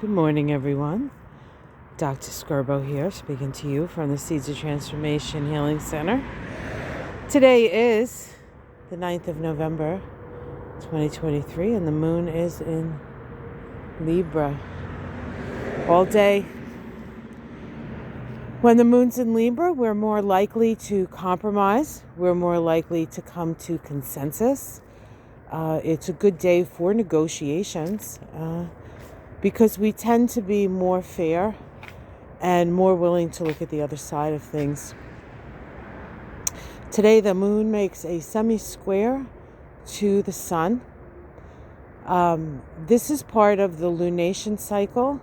Good morning, everyone. Dr. Skirbo here, speaking to you from the Seeds of Transformation Healing Center. Today is the 9th of November, 2023, and the moon is in Libra all day. When the moon's in Libra, we're more likely to compromise. We're more likely to come to consensus. It's a good day for negotiations. Because we tend to be more fair and more willing to look at the other side of things. Today, the moon makes a semisquare to the sun. This is part of the lunation cycle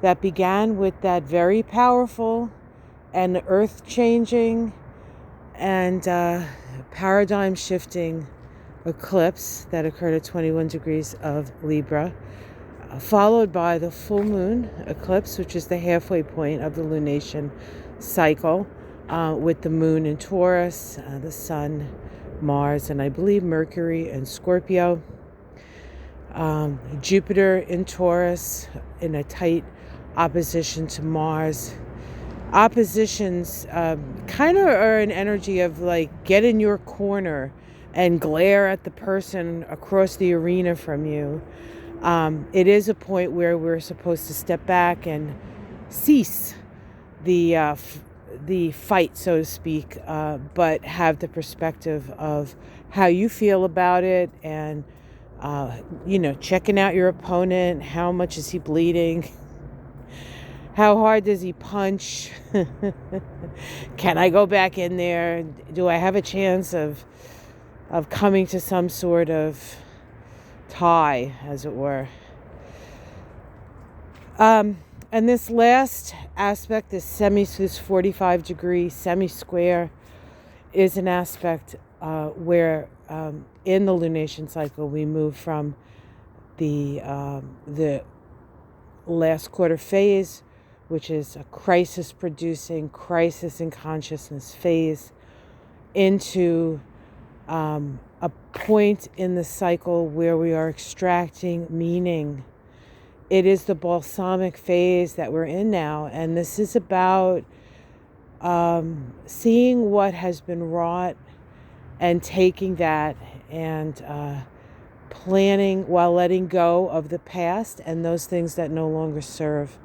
that began with that very powerful and earth-changing and paradigm-shifting eclipse that occurred at 21 degrees of Libra, followed by the full moon eclipse, which is the halfway point of the lunation cycle, with the moon in Taurus, the sun, Mars, and I believe Mercury in Scorpio, Jupiter in Taurus in a tight opposition to Mars. Oppositions kind of are an energy of like get in your corner and glare at the person across the arena from you. It is a point where we're supposed to step back and cease the fight, so to speak, but have the perspective of how you feel about it and, checking out your opponent. How much is he bleeding? How hard does he punch? Can I go back in there? Do I have a chance of coming to some sort of tie, as it were? And this last aspect, this 45 degree semisquare, is an aspect where in the lunation cycle we move from the last quarter phase, which is a crisis-producing, crisis in consciousness phase, into a point in the cycle where we are extracting meaning. It is the balsamic phase that we're in now, and this is about seeing what has been wrought and taking that and planning while letting go of the past and those things that no longer serve,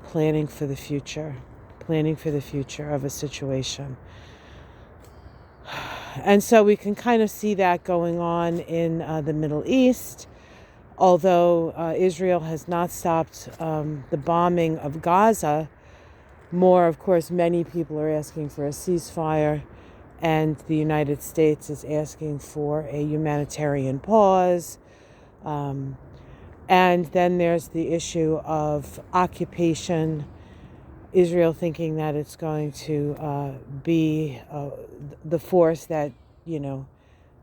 planning for the future of a situation. And so we can kind of see that going on in the Middle East, although Israel has not stopped the bombing of Gaza. More, of course, many people are asking for a ceasefire, and the United States is asking for a humanitarian pause. And then there's the issue of occupation, Israel thinking that it's going to be the force that,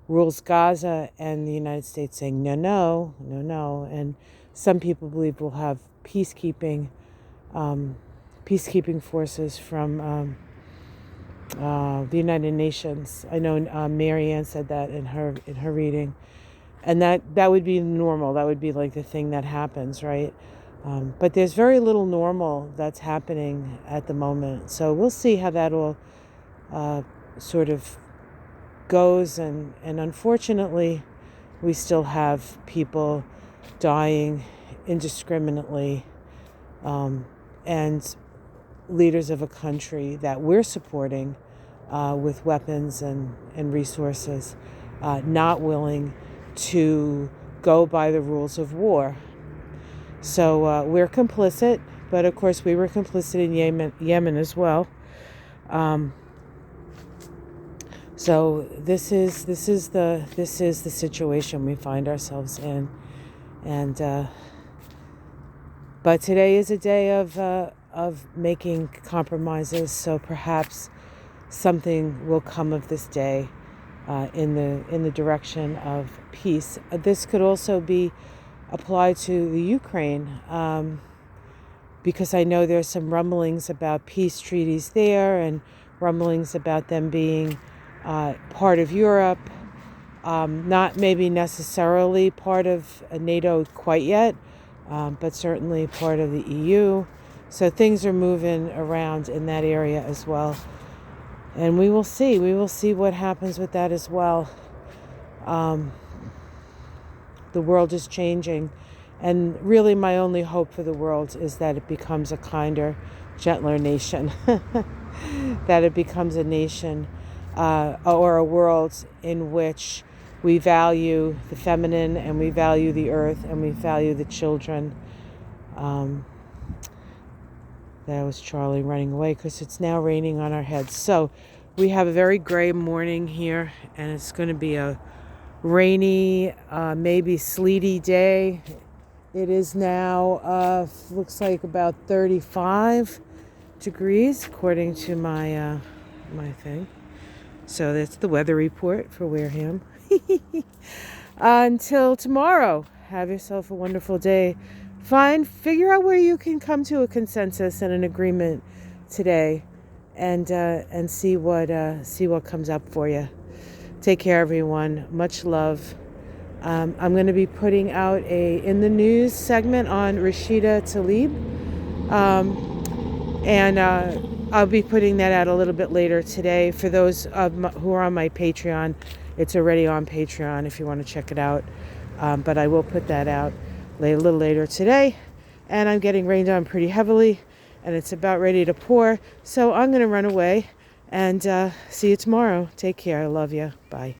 rules Gaza, and the United States saying no. And some people believe we'll have peacekeeping forces from the United Nations. I know Marianne said that in her reading, and that would be normal. That would be like the thing that happens, right? But there's very little normal that's happening at the moment. So we'll see how that all sort of goes. And unfortunately, we still have people dying indiscriminately, and leaders of a country that we're supporting with weapons and resources not willing to go by the rules of war. So we're complicit, but of course we were complicit in Yemen as well. So this is the situation we find ourselves in, and but today is a day of making compromises. So perhaps something will come of this day in the direction of peace. This could also be applied to the Ukraine, because I know there's some rumblings about peace treaties there and rumblings about them being part of Europe, not maybe necessarily part of NATO quite yet, but certainly part of the EU. So things are moving around in that area as well. And we will see. We will see what happens with that as well. The world is changing. And really my only hope for the world is that it becomes a kinder, gentler nation. That it becomes a nation or a world in which we value the feminine and we value the earth and we value the children. That was Charlie running away because it's now raining on our heads. So we have a very gray morning here, and it's going to be a rainy, maybe sleety day. It is now, looks like about 35 degrees according to my my thing. So that's the weather report for Wareham. Until tomorrow, have yourself a wonderful day. Figure out where you can come to a consensus and an agreement today, and see what comes up for you. Take care, everyone. Much love. I'm going to be putting out a in the news segment on Rashida Tlaib, and I'll be putting that out a little bit later today. For those who are on my Patreon, it's already on Patreon if you want to check it out. But I will put that out a little later today. And I'm getting rained on pretty heavily, and it's about ready to pour. So I'm going to run away and see you tomorrow. Take care. I love you. Bye.